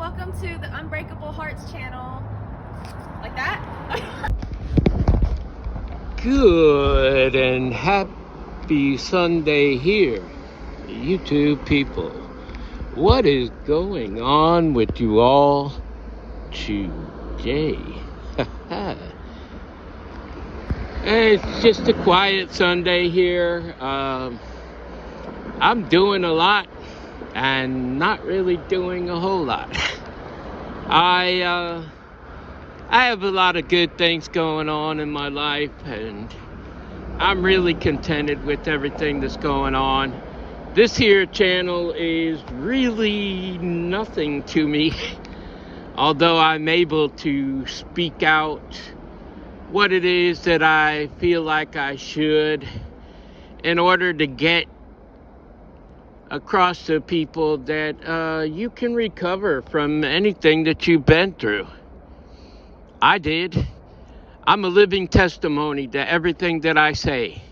welcome to the Unbreakable Hearts channel. Like that? Good and happy Sunday here, YouTube people. What is going on with you all today? It's just a quiet Sunday here. I'm doing a lot and not really doing a whole lot. I have a lot of good things going on in my life, and I'm really contented with everything that's going on. This here channel is really nothing to me, although I'm able to speak out what it is that I feel like I should in order to get across to people that you can recover from anything that you've been through. I did. I'm a living testimony to everything that I say.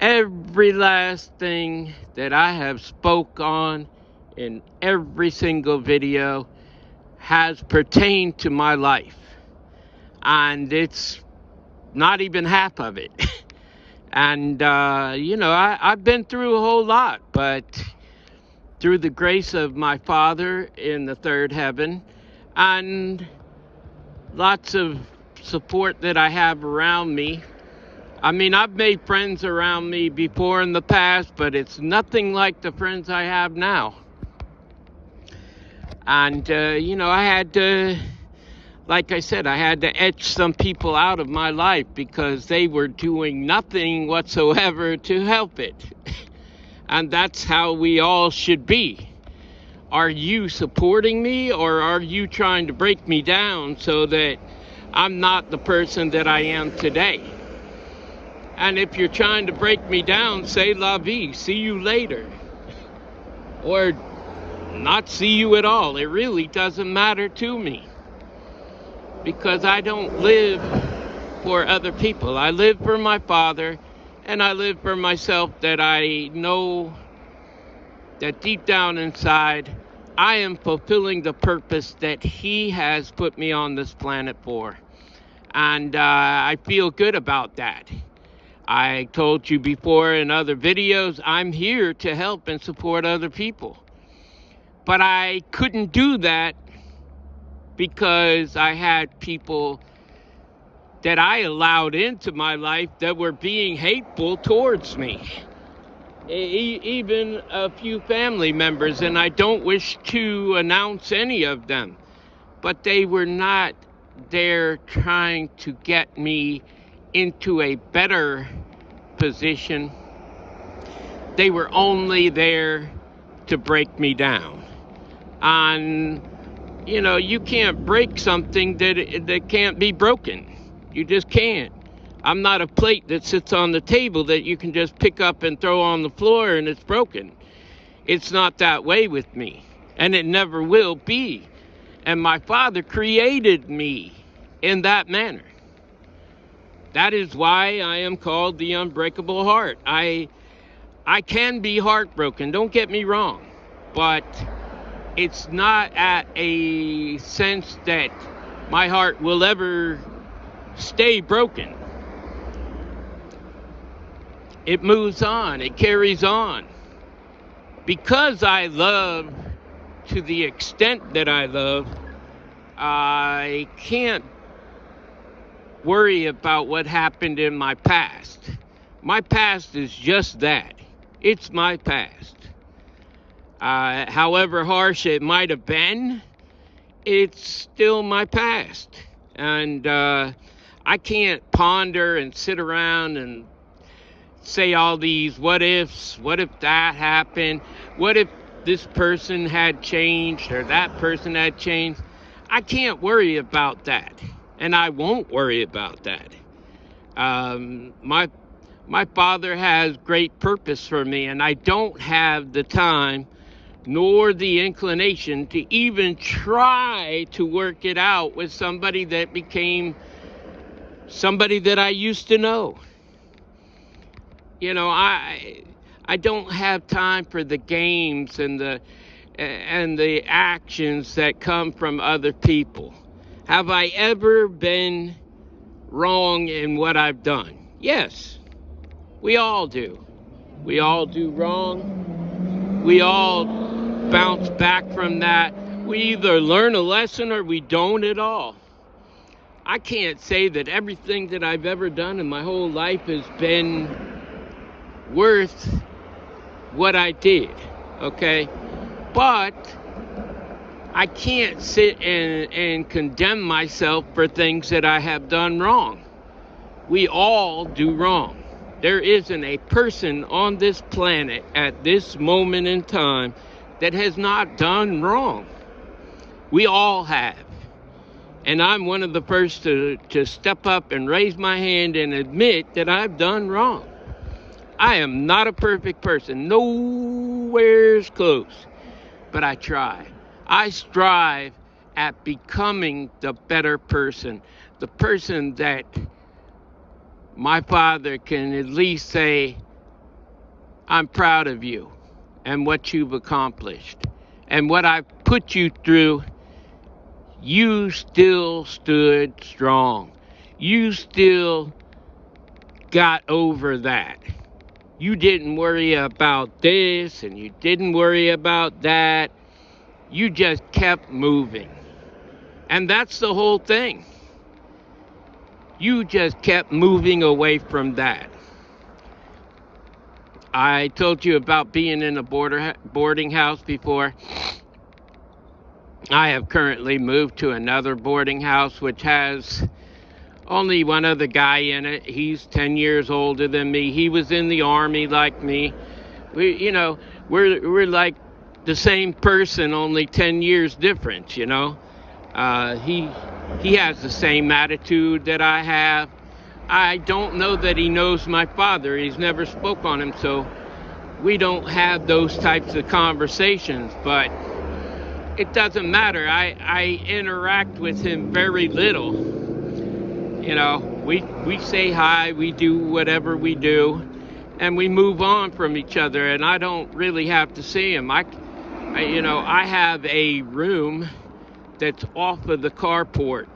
Every last thing that I have spoke on in every single video has pertained to my life. And it's not even half of it. And, I've been through a whole lot, but through the grace of my Father in the third heaven and lots of support that I have around me. I mean, I've made friends around me before in the past, but it's nothing like the friends I have now. And, I had to, like I said, I had to etch some people out of my life because they were doing nothing whatsoever to help it. And that's how we all should be. Are you supporting me, or are you trying to break me down so that I'm not the person that I am today? And if you're trying to break me down, say la vie, see you later. Or not see you at all. It really doesn't matter to me. Because I don't live for other people. I live for my Father, and I live for myself, that I know that deep down inside, I am fulfilling the purpose that He has put me on this planet for. And I feel good about that. I told you before in other videos, I'm here to help and support other people. But I couldn't do that because I had people that I allowed into my life that were being hateful towards me. Even a few family members, and I don't wish to announce any of them, but they were not there trying to get me into a better position. They were only there to break me down. And you can't break something that can't be broken. You just can't. I'm not a plate that sits on the table that you can just pick up and throw on the floor and it's broken. It's not that way with me, and it never will be. And my Father created me in that manner. That is why I am called the Unbreakable Heart. I can be heartbroken, don't get me wrong, but it's not at a sense that my heart will ever stay broken. It moves on, it carries on. Because I love to the extent that I love, I can't worry about what happened in my past. My past is just that. It's my past. However harsh it might have been, it's still my past. And I can't ponder and sit around and say all these what ifs. What if that happened? What if this person had changed or that person had changed? I can't worry about that. And I won't worry about that. My Father has great purpose for me, and I don't have the time nor the inclination to even try to work it out with somebody that became somebody that I used to know. I don't have time for the games and and the actions that come from other people. Have I ever been wrong in what I've done? Yes, we all do. We all do wrong. We all bounce back from that. We either learn a lesson or we don't at all. I can't say that everything that I've ever done in my whole life has been worth what I did, okay? But I can't sit and condemn myself for things that I have done wrong. We all do wrong. There isn't a person on this planet at this moment in time that has not done wrong. We all have. And I'm one of the first to step up and raise my hand and admit that I've done wrong. I am not a perfect person, nowhere's close, but I try. I strive at becoming the better person, the person that my father can at least say, I'm proud of you and what you've accomplished and what I've put you through. You still stood strong. You still got over that. You didn't worry about this and you didn't worry about that. You just kept moving. And that's the whole thing. You just kept moving away from that. I told you about being in a boarding house before. I have currently moved to another boarding house which has only one other guy in it. He's 10 years older than me. He was in the Army like me. We're like the same person, only 10 years difference, He has the same attitude that I have. I don't know that he knows my father. He's never spoke on him, so we don't have those types of conversations, but it doesn't matter. I interact with him very little. We say hi, we do whatever we do, and we move on from each other, and I don't really have to see him. I have a room that's off of the carport,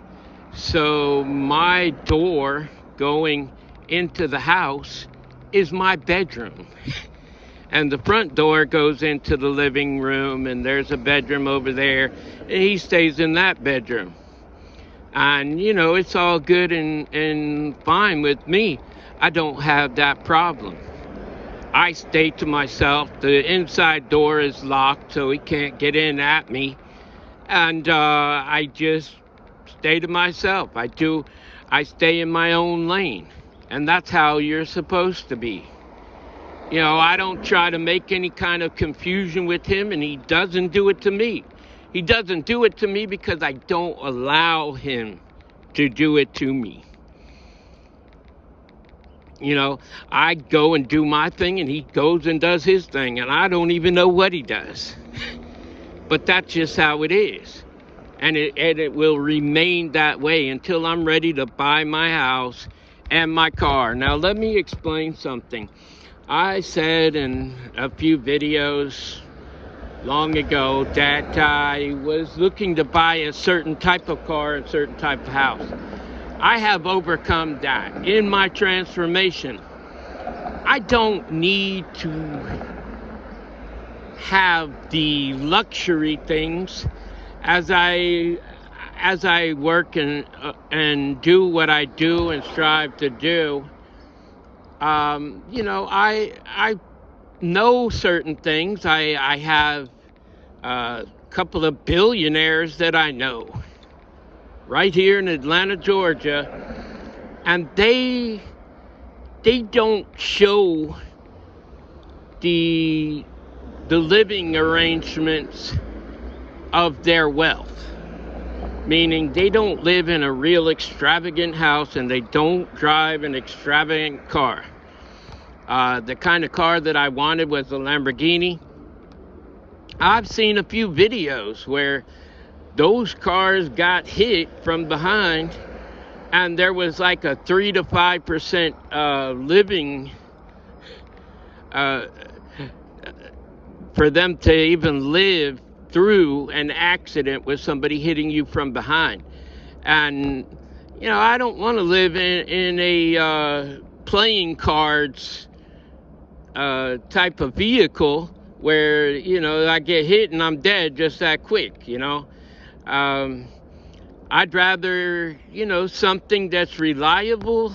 so my door going into the house is my bedroom. And the front door goes into the living room, and there's a bedroom over there, and he stays in that bedroom. And, it's all good and fine with me. I don't have that problem. I stay to myself. The inside door is locked, so he can't get in at me. And I just stay to myself. I stay in my own lane. And that's how you're supposed to be. I don't try to make any kind of confusion with him, and he doesn't do it to me. He doesn't do it to me because I don't allow him to do it to me. I go and do my thing, and he goes and does his thing, and I don't even know what he does. But that's just how it is. And it will remain that way until I'm ready to buy my house and my car. Now, let me explain something. I said in a few videos long ago that I was looking to buy a certain type of car and a certain type of house. I have overcome that in my transformation. I don't need to have the luxury things as I work and do what I do and strive to do. I know certain things. I have a couple of billionaires that I know right here in Atlanta, Georgia, and they don't show the living arrangements of their wealth, meaning they don't live in a real extravagant house and they don't drive an extravagant car. The kind of car that I wanted was a Lamborghini. I've seen a few videos where those cars got hit from behind and there was like a 3 to 5% living for them to even live through an accident with somebody hitting you from behind. And, I don't want to live in a playing cards type of vehicle where, I get hit and I'm dead just that quick, I'd rather, something that's reliable,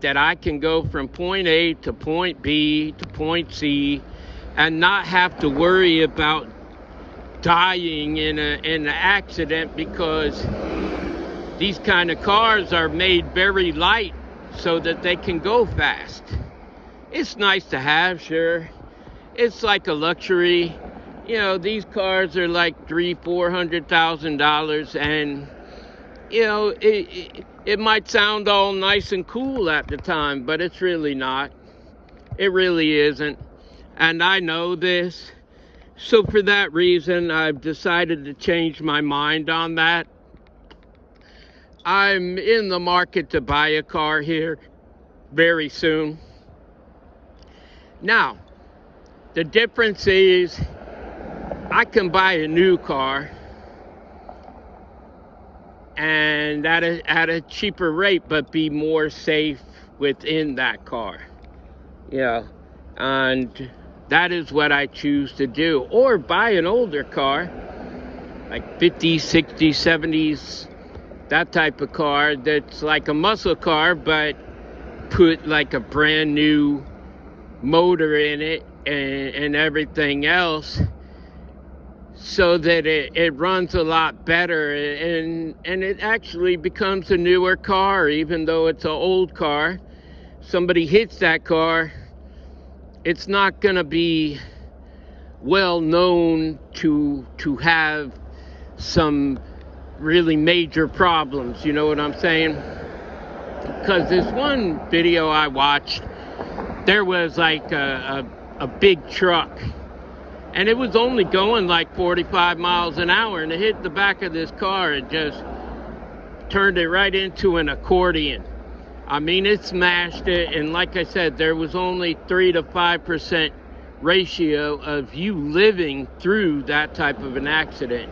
that I can go from point A to point B to point C and not have to worry about dying in an accident, because these kind of cars are made very light so that they can go fast. It's nice to have, sure. It's like a luxury. These cars are like $300,000-$400,000, and it might sound all nice and cool at the time, but it's really not. It really isn't. And I know this. So for that reason, I've decided to change my mind on that. I'm in the market to buy a car here very soon. Now, the difference is I can buy a new car and at a cheaper rate, but be more safe within that car. And that is what I choose to do. Or buy an older car, like 50s, 60s, 70s, that type of car that's like a muscle car, but put like a brand new motor in it and everything else, so that it runs a lot better, and it actually becomes a newer car, even though it's an old car. Somebody hits that car, it's not going to be well known to have some really major problems, you know what I'm saying? Because this one video I watched, there was like a big truck, and it was only going like 45 miles an hour, and it hit the back of this car and just turned it right into an accordion. I mean, it smashed it, and like I said, there was only 3 to 5% ratio of you living through that type of an accident.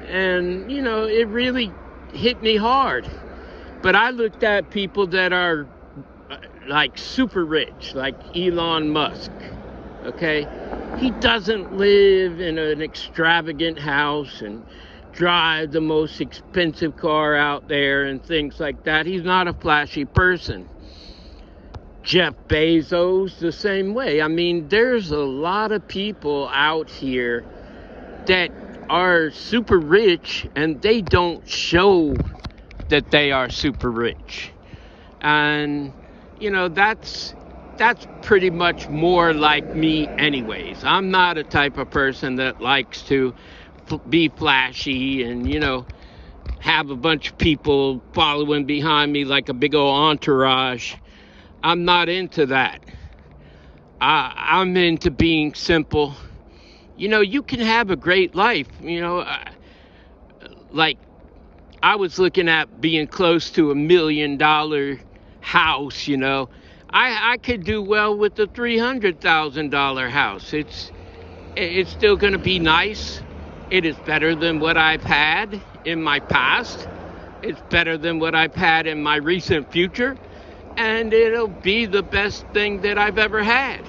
And, it really hit me hard. But I looked at people that are like super rich, like Elon Musk, okay? He doesn't live in an extravagant house and drive the most expensive car out there and things like that. He's not a flashy person. Jeff Bezos, the same way. I mean, there's a lot of people out here that are super rich, and they don't show that they are super rich. And, that's pretty much more like me anyways. I'm not a type of person that likes to be flashy and, have a bunch of people following behind me like a big old entourage. I'm not into that. I'm into being simple. You can have a great life, like I was looking at being close to $1 million house, I could do well with the $300,000 house. It's still going to be nice. It is better than what I've had in my past. It's better than what I've had in my recent future. And it'll be the best thing that I've ever had.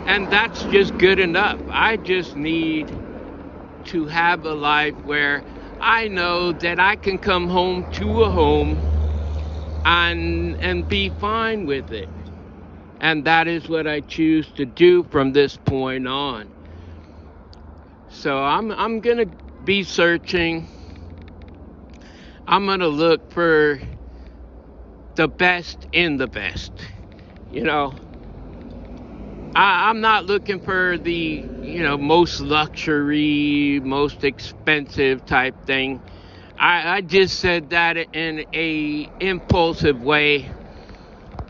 And that's just good enough. I just need to have a life where I know that I can come home to a home and be fine with it. And that is what I choose to do from this point on. So I'm going to be searching. I'm going to look for the best in the best. I'm not looking for the, most luxury, most expensive type thing. I just said that in a impulsive way.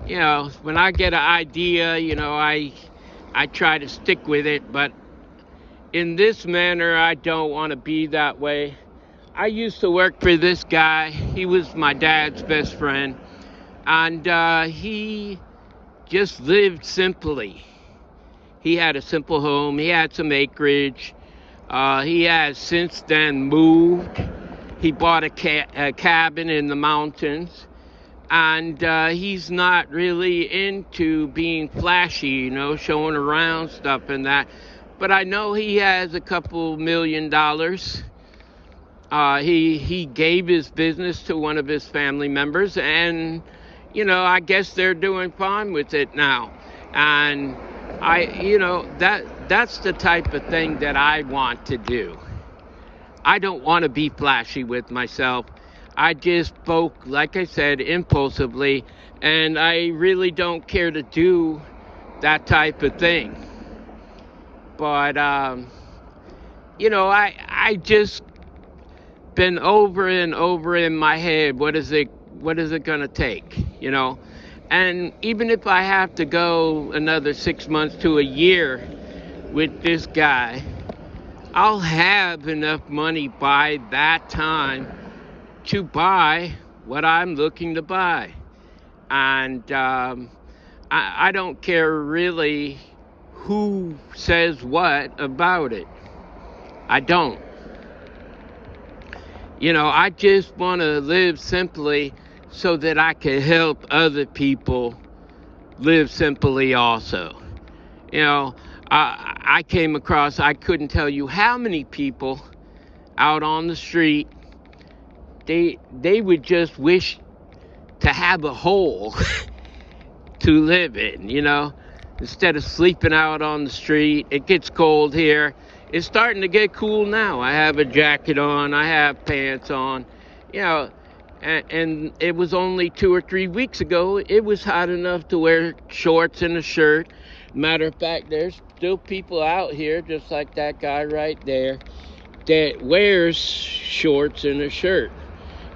When I get an idea, I try to stick with it, but in this manner, I don't want to be that way. I used to work for this guy. He was my dad's best friend, and he just lived simply. He had a simple home. He had some acreage. He has since then moved. He bought a cabin in the mountains. And he's not really into being flashy, you know, showing around stuff and that. But I know he has a couple $1 million. He gave his business to one of his family members, and you know, I guess they're doing fine with it now. And that's the type of thing that I want to do. I don't want to be flashy with myself. I just spoke, like I said, impulsively, and I really don't care to do that type of thing. But, you know, I just been over and over in my head, what is it going to take, you know? And even if I have to go another 6 months to a year with this guy, I'll have enough money by that time to buy what I'm looking to buy. And I don't care really who says what about it. I don't. You know, I just want to live simply so that I can help other people live simply also. You know, I came across, I couldn't tell you how many people out on the street, they would just wish to have a hole to live in, you know, instead of sleeping out on the street. It gets cold here. It's starting to get cool now. I have a jacket on, I have pants on, you know, and it was only 2 or 3 weeks ago, it was hot enough to wear shorts and a shirt. Matter of fact, there's still people out here, just like that guy right there, that wears shorts and a shirt.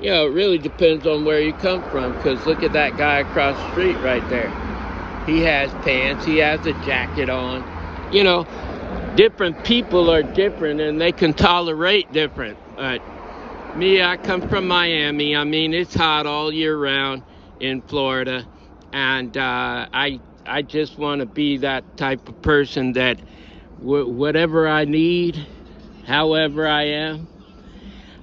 You know, it really depends on where you come from, because look at that guy across the street right there. He has pants, he has a jacket on. You know, different people are different, and they can tolerate different. But me, I come from Miami. I mean, it's hot all year round in Florida, and I just want to be that type of person that whatever I need, however I am,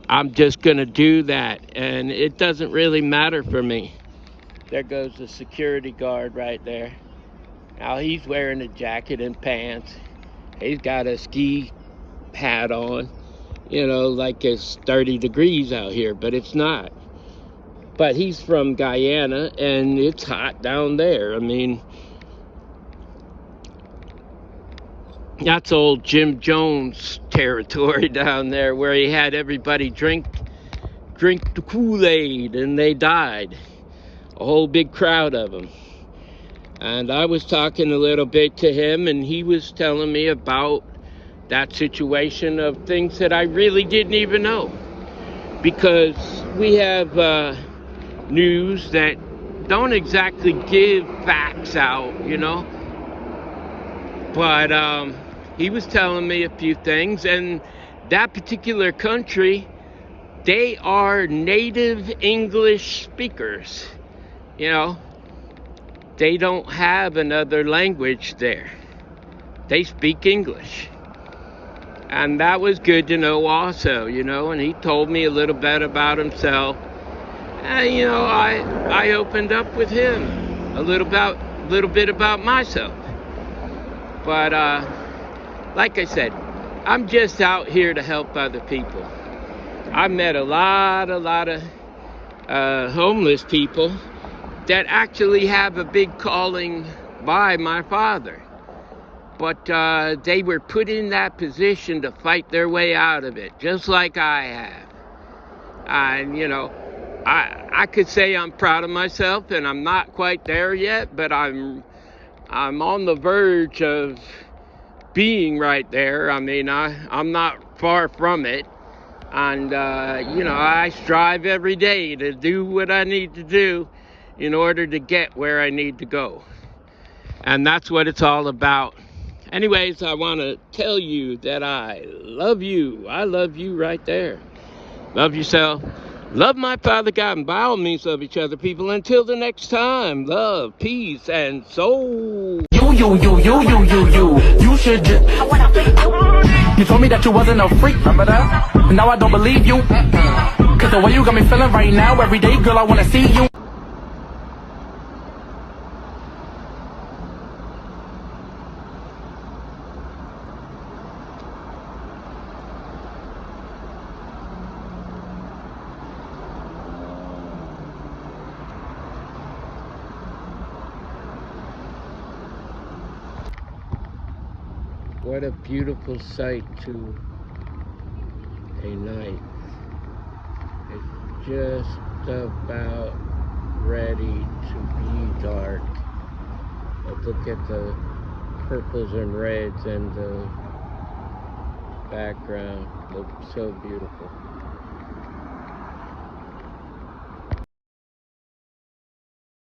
I'm just going to do that. And it doesn't really matter for me. There goes the security guard right there. Now he's wearing a jacket and pants. He's got a ski hat on. You know, like it's 30 degrees out here, but it's not. But he's from Guyana, and it's hot down there. I mean, that's old Jim Jones territory down there, where he had everybody drink the Kool-Aid, and they died. A whole big crowd of them. And I was talking a little bit to him, and he was telling me about that situation of things that I really didn't even know. Because we have news that don't exactly give facts out, you know. But he was telling me a few things, and that particular country, they are native English speakers, you know. They don't have another language there. They speak English. And that was good to know also, you know, and he told me a little bit about himself. And, you know, I opened up with him a little bit about myself. But like I said, I'm just out here to help other people. I met a lot of homeless people that actually have a big calling by my Father. But they were put in that position to fight their way out of it, just like I have. And, you know, I could say I'm proud of myself, and I'm not quite there yet, but I'm on the verge of being right there. I mean, I'm not far from it. And, you know, I strive every day to do what I need to do in order to get where I need to go. And that's what it's all about. Anyways, I want to tell you that I love you. I love you right there. Love yourself. Love my Father God, and by all means love each other, people. Until the next time, love, peace, and soul. You should. I wanna play. You told me that you wasn't a freak, remember that? Now I don't believe you. Cause the way you got me feeling right now, every day, girl, I wanna see you. What a beautiful sight to a night. It's just about ready to be dark. But look at the purples and reds and the background. Looks so beautiful.